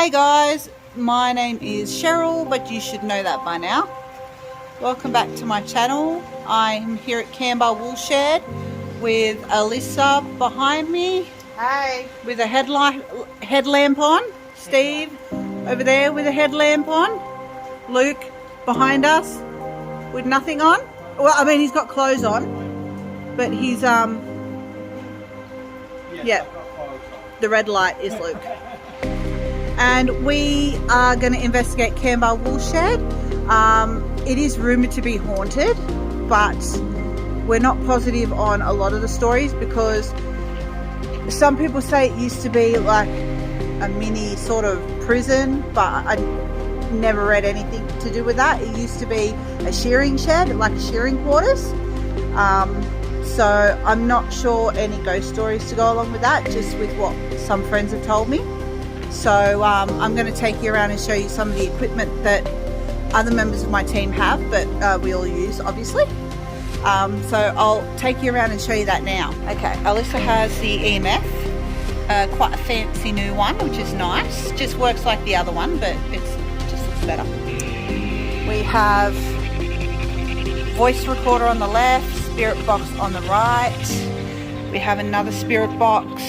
Hey guys, my name is Cheryl, but you should know that by now. Welcome back to my channel. I'm here at Kambah Woolshed with Alyssa behind me. Hey. With a headlamp on. Steve over there with a headlamp on. Luke behind us with nothing on. Well, I mean, he's got clothes on, but he's yeah, the red light is Luke. And we are going to investigate Kambah Woolshed. It is rumoured to be haunted, but we're not positive on a lot of the stories because some people say it used to be like a mini sort of prison, but I never read anything to do with that. It used to be a shearing shed, like a shearing quarters. So I'm not sure any ghost stories to go along with that, just with what some friends have told me. So I'm going to take you around and show you some of the equipment that other members of my team have, but we all use, obviously. So I'll take you around and show you that now. Okay, Alyssa has the EMF, quite a fancy new one, which is nice. Just works like the other one, but it just looks better. We have voice recorder on the left, spirit box on the right. We have another spirit box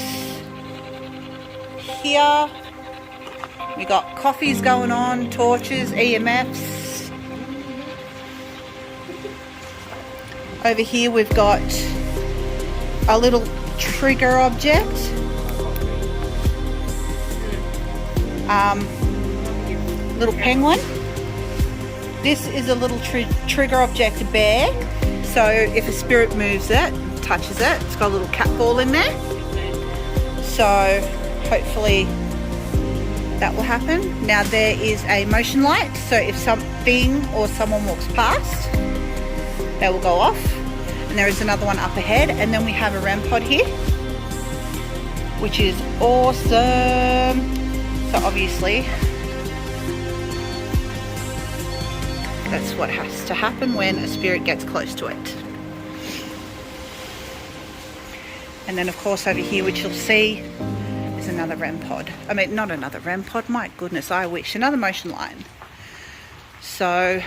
here. We got coffees going on, torches, EMFs. Over here we've got a little trigger object. Little penguin. This is a little trigger object bear. So if a spirit moves it, touches it, it's got a little cat ball in there. So hopefully that will happen. Now there is a motion light, so if something or someone walks past, they will go off. And there is another one up ahead, and then we have a REM pod here, which is awesome. So obviously that's what has to happen when a spirit gets close to it. And then of course over here, which you'll see, another REM pod. I mean, not another REM pod, my goodness, I wish. Another motion line. So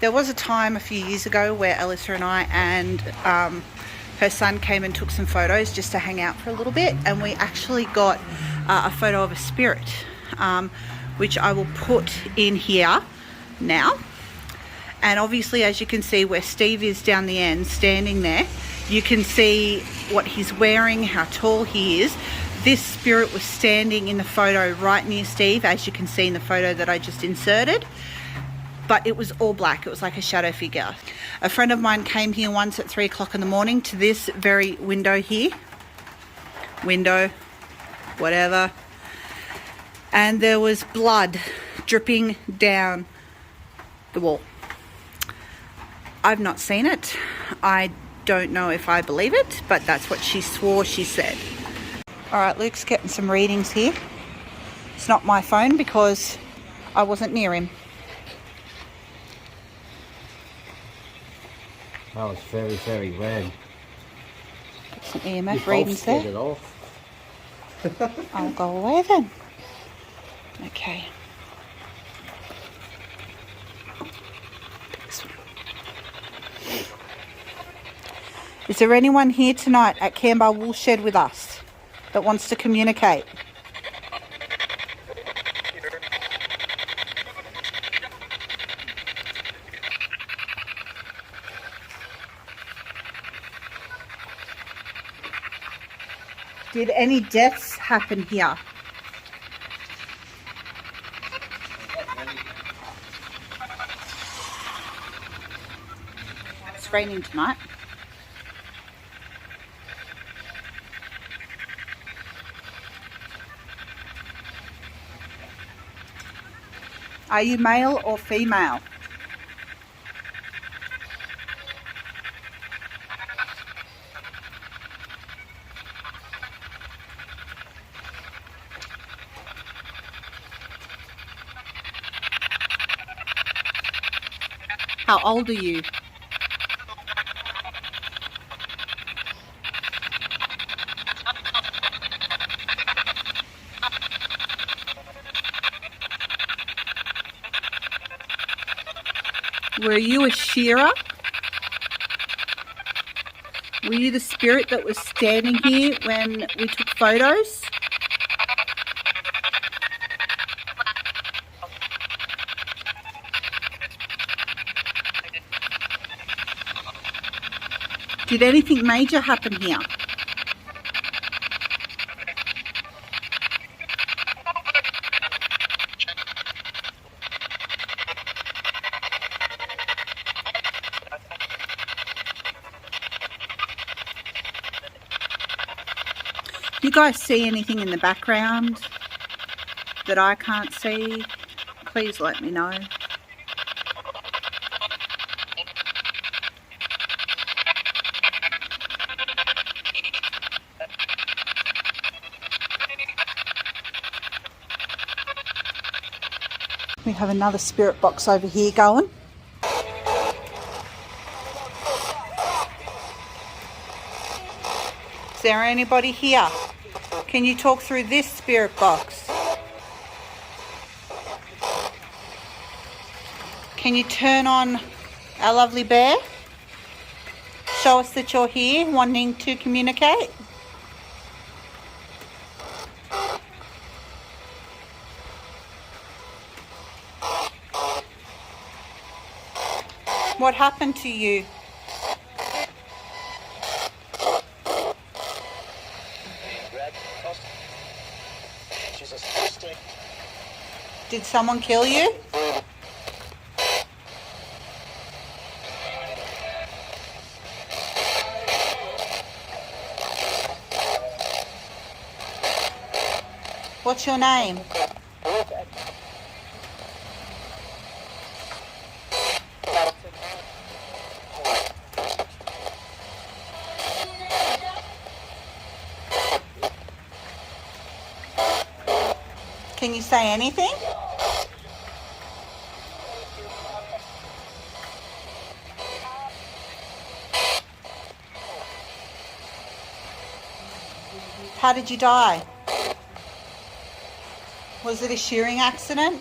there was a time a few years ago where Alyssa and I and her son came and took some photos just to hang out for a little bit, and we actually got a photo of a spirit, which I will put in here now. And obviously, as you can see where Steve is down the end standing there, you can see what he's wearing, how tall he is. This spirit was standing in the photo right near Steve, as you can see in the photo that I just inserted, but it was all black. It was like a shadow figure. A friend of mine came here once at 3 o'clock in the morning to this very window here. Window, whatever. And there was blood dripping down the wall. I've not seen it. I don't know if I believe it, but that's what she swore she said. All right, Luke's getting some readings here. It's not my phone because I wasn't near him. That was very, very red. Get some EMF readings there. It off. I'll go away then. Okay. This one. Is there anyone here tonight at Kambah Woolshed with us that wants to communicate? Did any deaths happen here? It's raining tonight. Are you male or female? How old are you? Were you a shearer? Were you the spirit that was standing here when we took photos? Did anything major happen here? You guys see anything in the background that I can't see? Please let me know. We have another spirit box over here going. Is there anybody here? Can you talk through this spirit box? Can you turn on our lovely bear? Show us that you're here, wanting to communicate. What happened to you? Did someone kill you? What's your name? Can you say anything? How did you die? Was it a shearing accident?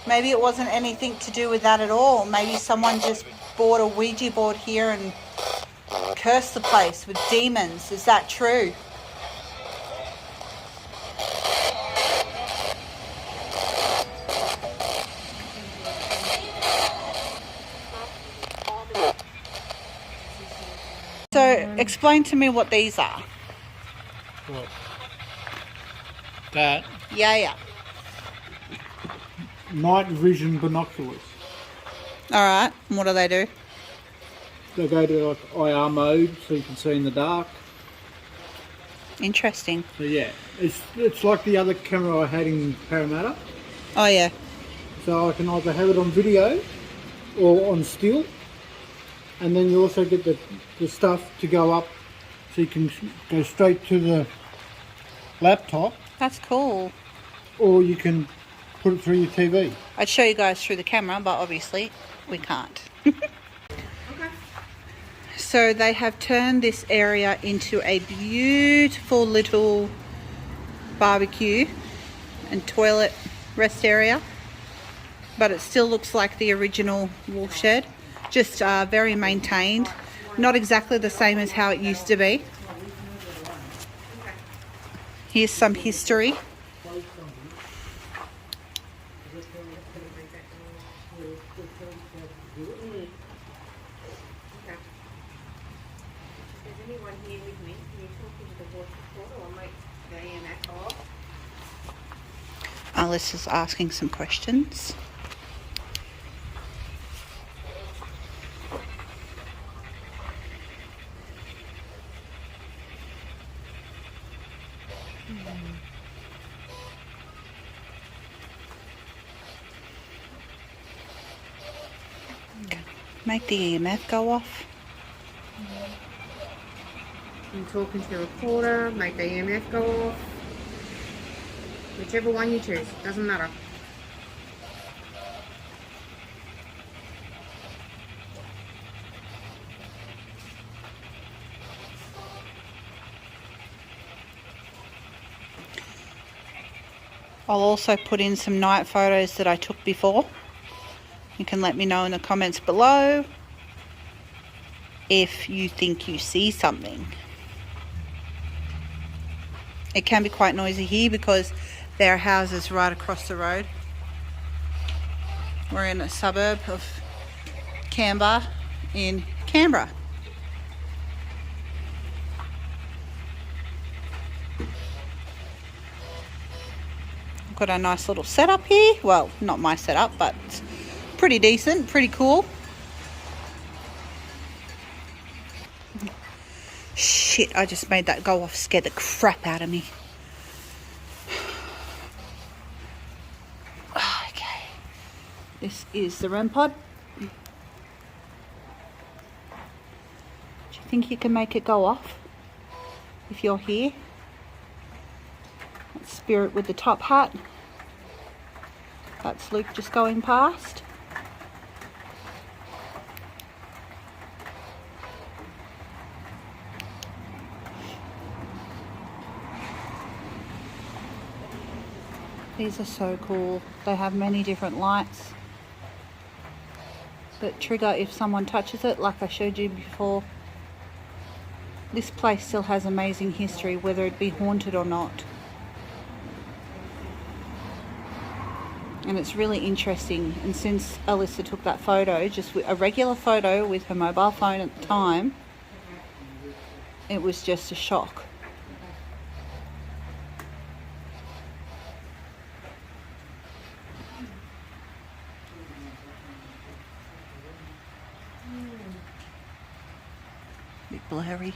Maybe it wasn't anything to do with that at all. Maybe someone just bought a Ouija board here and cursed the place with demons. Is that true? So, explain to me what these are. What? That Yeah. night vision binoculars. Alright, and what do they do? They go to like IR mode so you can see in the dark. Interesting. So yeah, it's like the other camera I had in Parramatta. Oh yeah. So I can either have it on video or on still. And then you also get the stuff to go up so you can go straight to the laptop. That's cool. Or you can put it through your TV. I'd show you guys through the camera, but obviously we can't. Okay. So they have turned this area into a beautiful little barbecue and toilet rest area, but it still looks like the original Woolshed, just very maintained, not exactly the same as how it used to be. Here's some history. Is anyone here with me? Can you talk into the voice recorder or make the EMF off? Alyssa's asking some questions. Make the EMF go off. You talk into the recorder, make the EMF go off. Whichever one you choose, doesn't matter. I'll also put in some night photos that I took before. You can let me know in the comments below if you think you see something. It can be quite noisy here because there are houses right across the road. We're in a suburb of Kambah in Canberra. Got a nice little setup here. Well, not my setup, but it's pretty decent, pretty cool. Shit, I just made that go off, scared the crap out of me. Okay, this is the REM pod. Do you think you can make it go off if you're here? That's Spirit with the top hat. That's Luke just going past. These are so cool. They have many different lights that trigger if someone touches it, like I showed you before. This place still has amazing history, whether it be haunted or not. And it's really interesting. And since Alyssa took that photo, just a regular photo with her mobile phone at the time, it was just a shock. Bit blurry.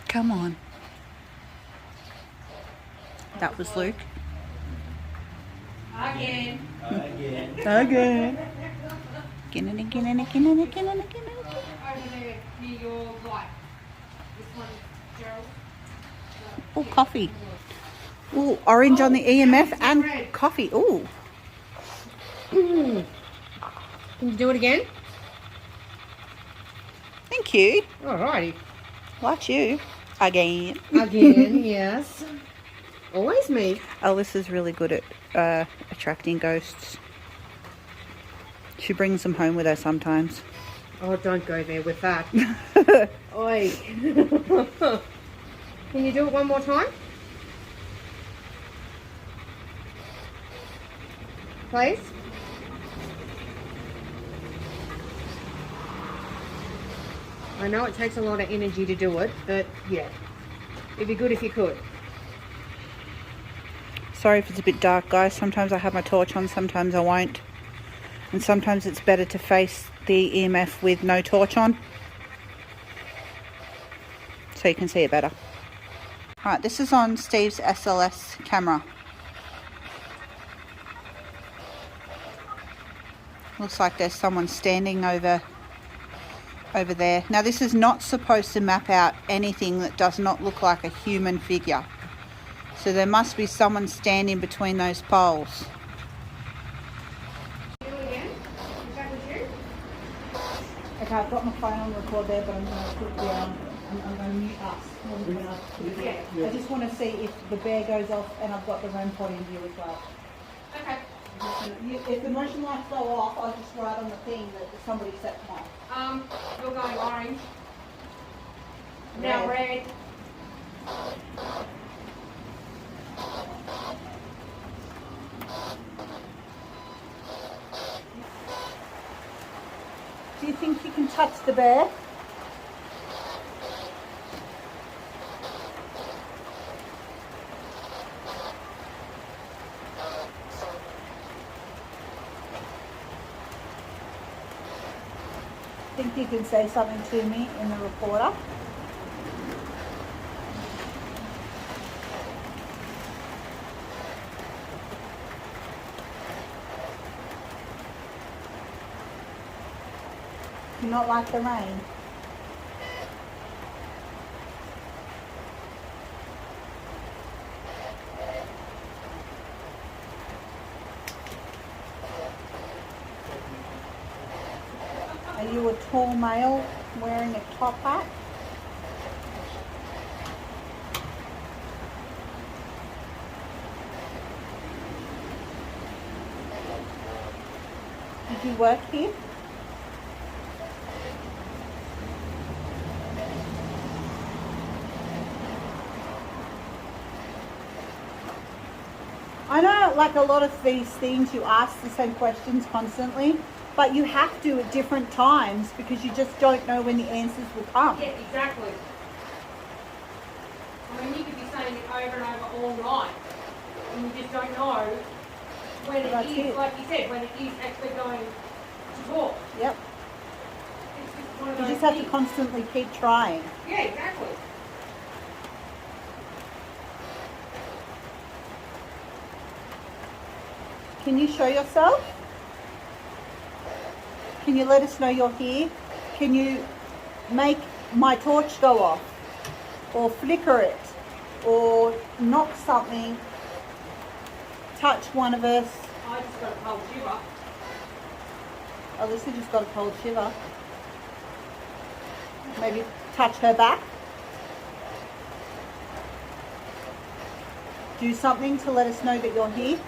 Come on. That was Luke. Again. Again. Again. Again and again and again and again and again and again. Over there, near your light. This one, Gerald. Oh, coffee. Oh, orange on the EMF and coffee. Oh. Can you do it again? Thank you. Alrighty. Like you. Again. Again, yes. Always me. Alyssa's really good at attracting ghosts. She brings them home with her sometimes. Oh, don't go there with that. Oi. Can you do it one more time? Please? I know it takes a lot of energy to do it, but yeah. It'd be good if you could. Sorry if it's a bit dark, guys. Sometimes I have my torch on, sometimes I won't. And sometimes it's better to face the EMF with no torch on, so you can see it better. Alright, this is on Steve's SLS camera. Looks like there's someone standing over there. Now this is not supposed to map out anything that does not look like a human figure. So there must be someone standing between those poles. Okay, I've got my phone on record there, but I'm going to put down. I'm going to mute us. I just want to see if the bear goes off, and I've got the REM pod in view as well. Okay. If the motion lights go off, I'll just write on the thing that somebody set them off. You're going orange. Now red. Do you think you can touch the bear? Think you can say something to me in the recorder? You not like the rain? Are you a tall male wearing a top hat? Did you work here? I know, like a lot of these things, you ask the same questions constantly, but you have to at different times because you just don't know when the answers will come. Yeah, exactly. I mean, you could be saying it over and over all night, and you just don't know when That's it is, it. like you said, when it is actually going to talk. Yep. It's just one of You those just have to things. constantly keep trying. Yeah, exactly. Can you show yourself? Can you let us know you're here? Can you make my torch go off? Or flicker it? Or knock something? Touch one of us? I just got a cold shiver. Alyssa just got a cold shiver. Maybe touch her back? Do something to let us know that you're here,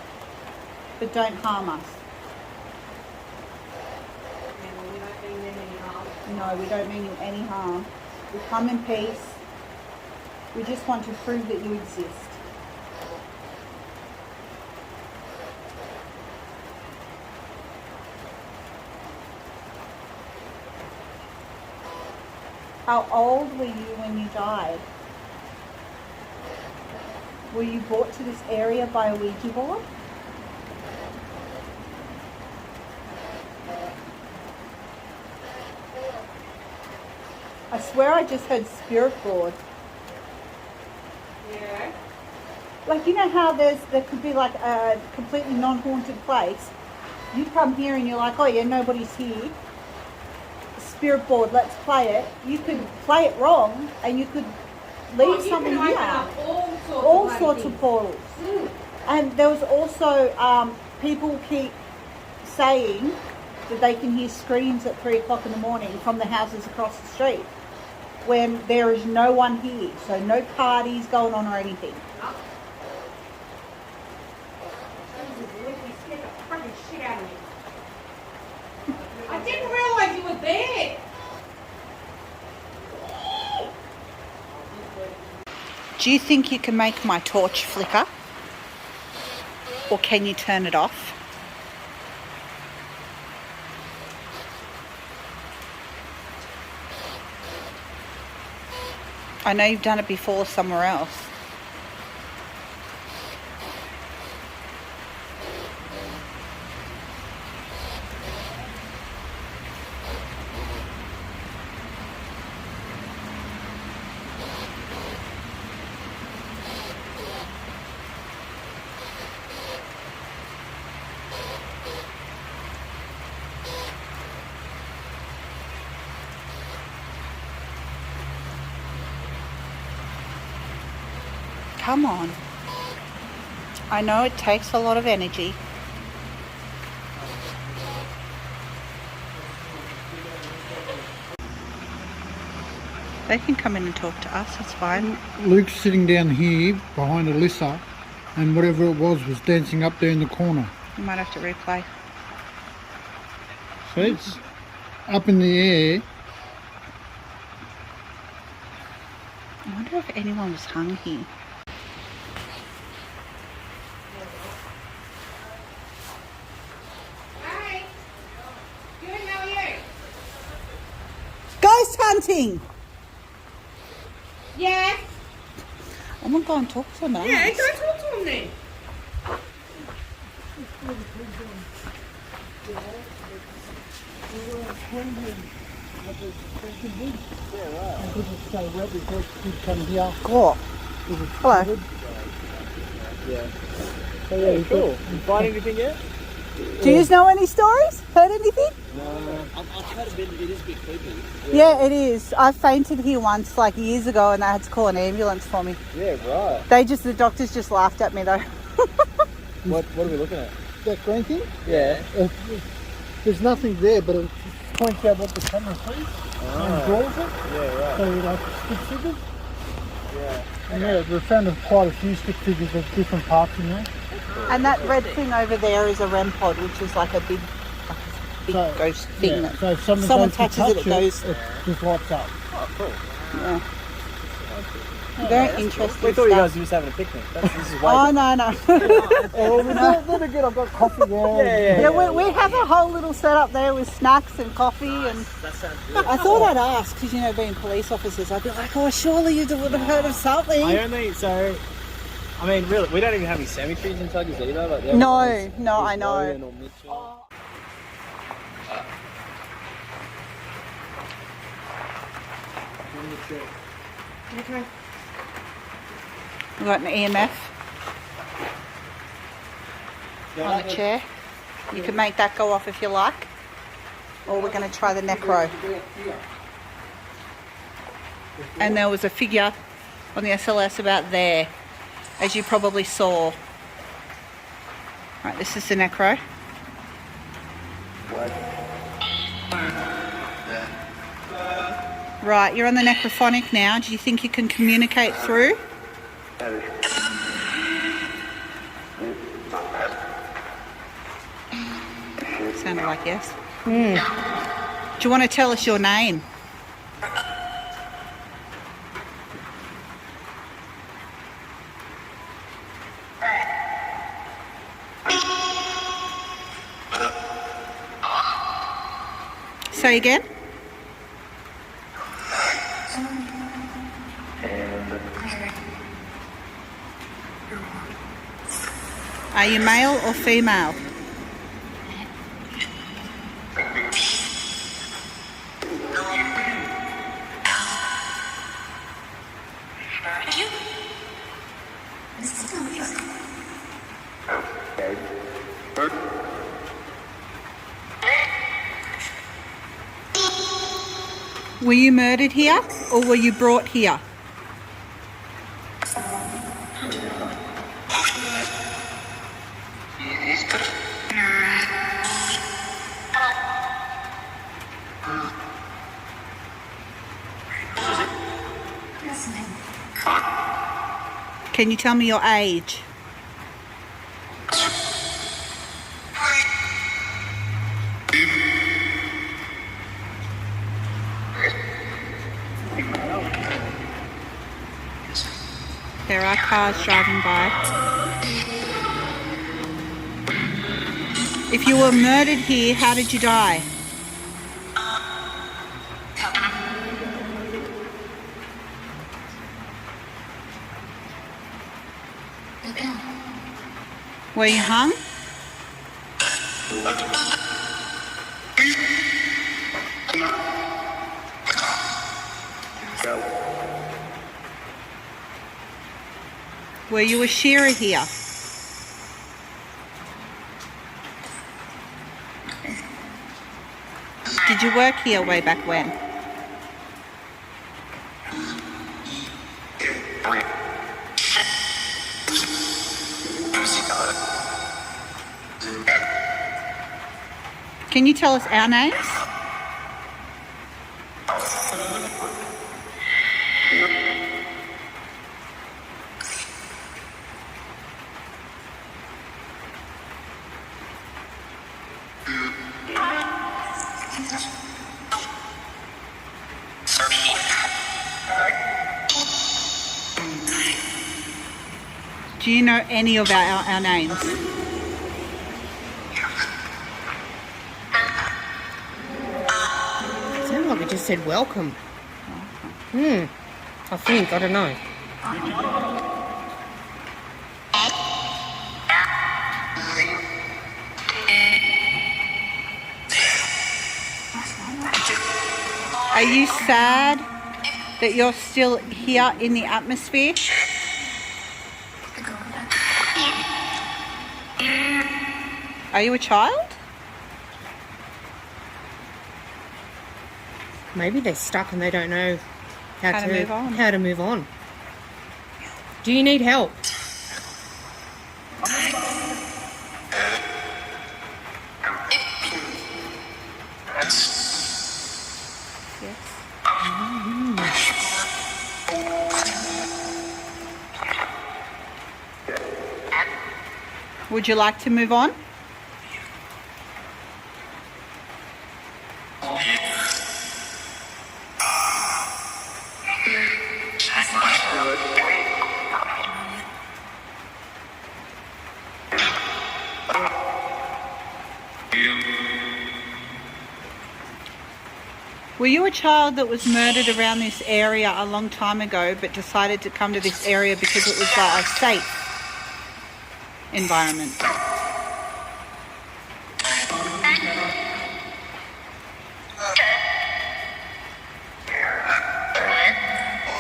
but don't harm us. And we don't mean them any harm. No, we don't mean you any harm. We come in peace. We just want to prove that you exist. How old were you when you died? Were you brought to this area by a Ouija board? I swear I just heard spirit board. Yeah. Like, you know how there could be like a completely non-haunted place. You come here and you're like, oh yeah, nobody's here. Spirit board, let's play it. You could play it wrong and you could leave something You can here. open up All of sorts things. of portals. Mm. And there was also, people keep saying that they can hear screams at 3 o'clock in the morning from the houses across the street when there is no one here. So no parties going on or anything. I didn't realise you were there. Do you think you can make my torch flicker? Or can you turn it off? I know you've done it before somewhere else. Come on. I know it takes a lot of energy. They can come in and talk to us, it's fine. Luke's sitting down here behind Alyssa, and whatever it was dancing up there in the corner. You might have to replay. So it's up in the air. I wonder if anyone was hung here. Hey, good, how are you? Ghost hunting! Yes. I'm gonna go and talk to them. Yeah, go talk to him then. Cool. Hello. Cool. You find anything yet? Do you know any stories? Heard anything? I've heard a bit. It is a bit creepy. Yeah, it is. I fainted here once, like years ago, and they had to call an ambulance for me. Yeah, right. The doctors just laughed at me though. What are we looking at? That green thing? Yeah. There's nothing there, but it's points out what the camera sees and draws it. Yeah, right. So like stick figures. Yeah. And yeah, we found quite a few stick figures of different parts in there. And that red thing over there is a REM pod, which is like a big So, ghost thing. yeah, That so if someone someone goes to touches touch it, it goes. it just lights up. Oh, cool. Yeah. Very interesting. We thought you stuff. guys were just having a picnic. This is way Oh no. Then again, I've got coffee there. Yeah, we have a whole little setup there with snacks and coffee, and That sounds good. I thought I'd ask because, you know, being police officers, I'd be like, oh, surely you would have heard of something. I mean, really, we don't even have any cemeteries in Tuggers either. Like, the No, other ones no, is I know. Logan or Mitchell. Okay. We've got an EMF on the chair. You can make that go off if you like, or we're going to try the necro. And there was a figure on the SLS about there, as you probably saw. Right, this is the necro. Right, you're on the necrophonic now. Do you think you can communicate through? Sounded like yes. Do you want to tell us your name? Say again. Are you male or female? Were you murdered here or were you brought here? Can you tell me your age? There are cars driving by. If you were murdered here, how did you die? Were you hung? Were you a shearer here? Did you work here way back when? Can you tell us our names? Do you know any of our names? It sounded like it just said welcome. I think. I don't know. Are you sad that you're still here in the atmosphere? Are you a child? Maybe they're stuck and they don't know How to move on. How to move on. Do you need help? Would you like to move on? Were you a child that was murdered around this area a long time ago but decided to come to this area because it was a safe environment?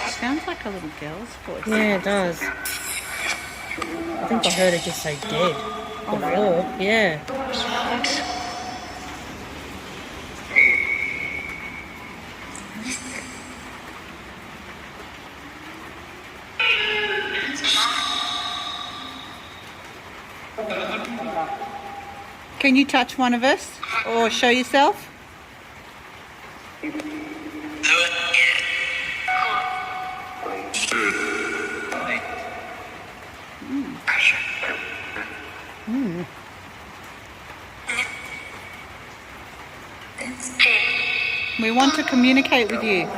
Sounds like a little girl's voice. Yeah, it does. I think I heard her just say dead. Oh, really? Yeah. Can you touch one of us or show yourself? We want to communicate with you.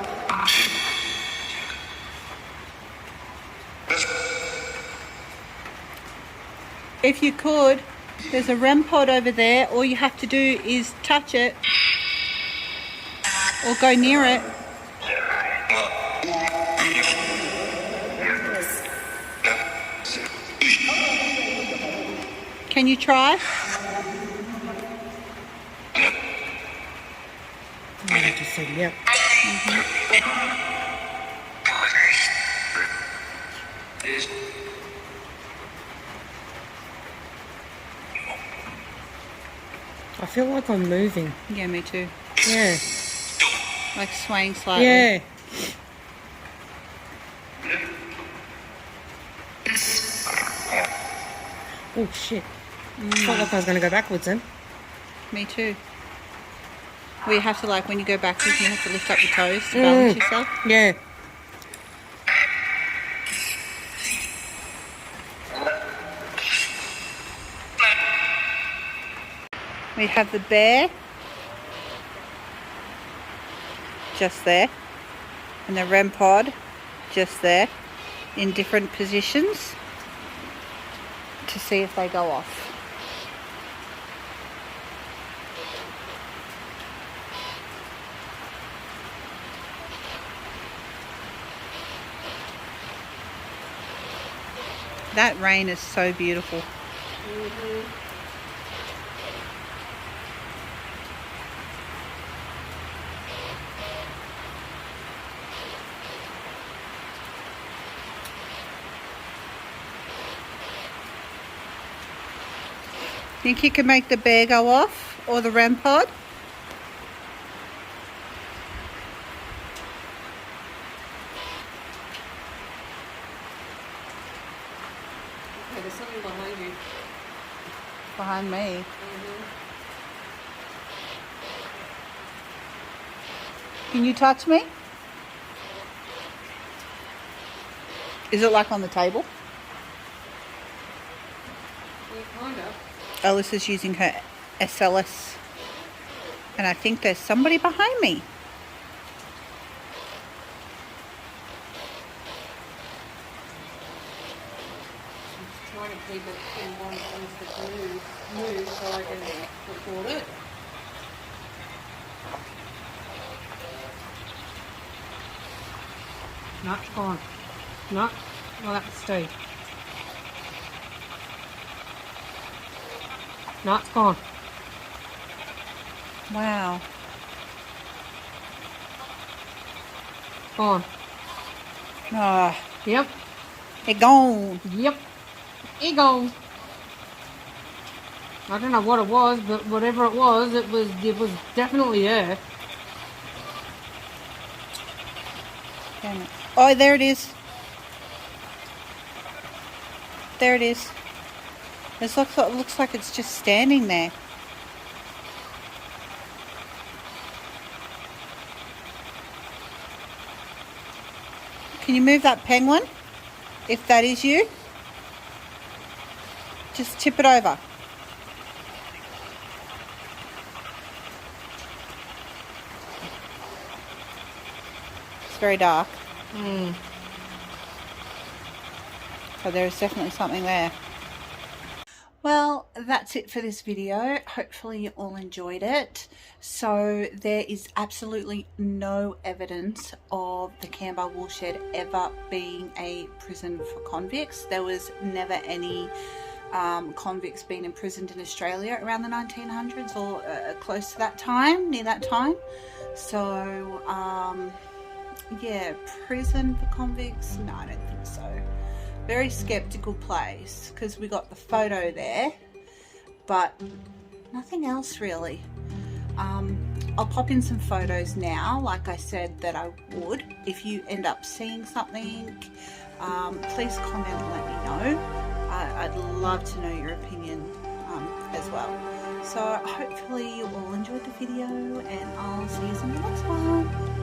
If you could, there's a REM pod over there. All you have to do is touch it or go near it. Can you try? I just said yep. I feel like I'm moving. Yeah, me too. Yeah. Like swaying slightly. Yeah. Oh shit. Felt like I was going to go backwards then. Me too. Well, you have to, like, when you go backwards, you have to lift up your toes to balance yourself. Yeah. We have the bear just there and the REM pod just there in different positions to see if they go off. That rain is so beautiful. Think you can make the bear go off or the REM pod? Okay, there's something behind you. Behind me. Can you touch me? Is it like on the table? Yeah, kind of. Alyssa's using her SLS. And I think there's somebody behind me. I'm just trying to keep it in one constant move so I can record it. No, it's gone. No, well, that stay. No, it's gone. Wow. Gone. Ah, Yep. it gone. Yep. It gone. I don't know what it was, but whatever it was definitely there. Damn it. Oh, there it is. There it is. It looks like it's just standing there. Can you move that penguin? If that is you. Just tip it over. It's very dark. So there's definitely something there. Well, that's it for this video. Hopefully you all enjoyed it. So there is absolutely no evidence of the Kambah Woolshed ever being a prison for convicts. There was never any convicts being imprisoned in Australia around the 1900s or close to that time, near that time. So yeah, prison for convicts? No, I don't think so. Very skeptical place because we got the photo there, but nothing else really. I'll pop in some photos now, like I said that I would. If you end up seeing something, please comment and let me know. I'd love to know your opinion as well. So hopefully you all enjoyed the video, and I'll see you in the next one.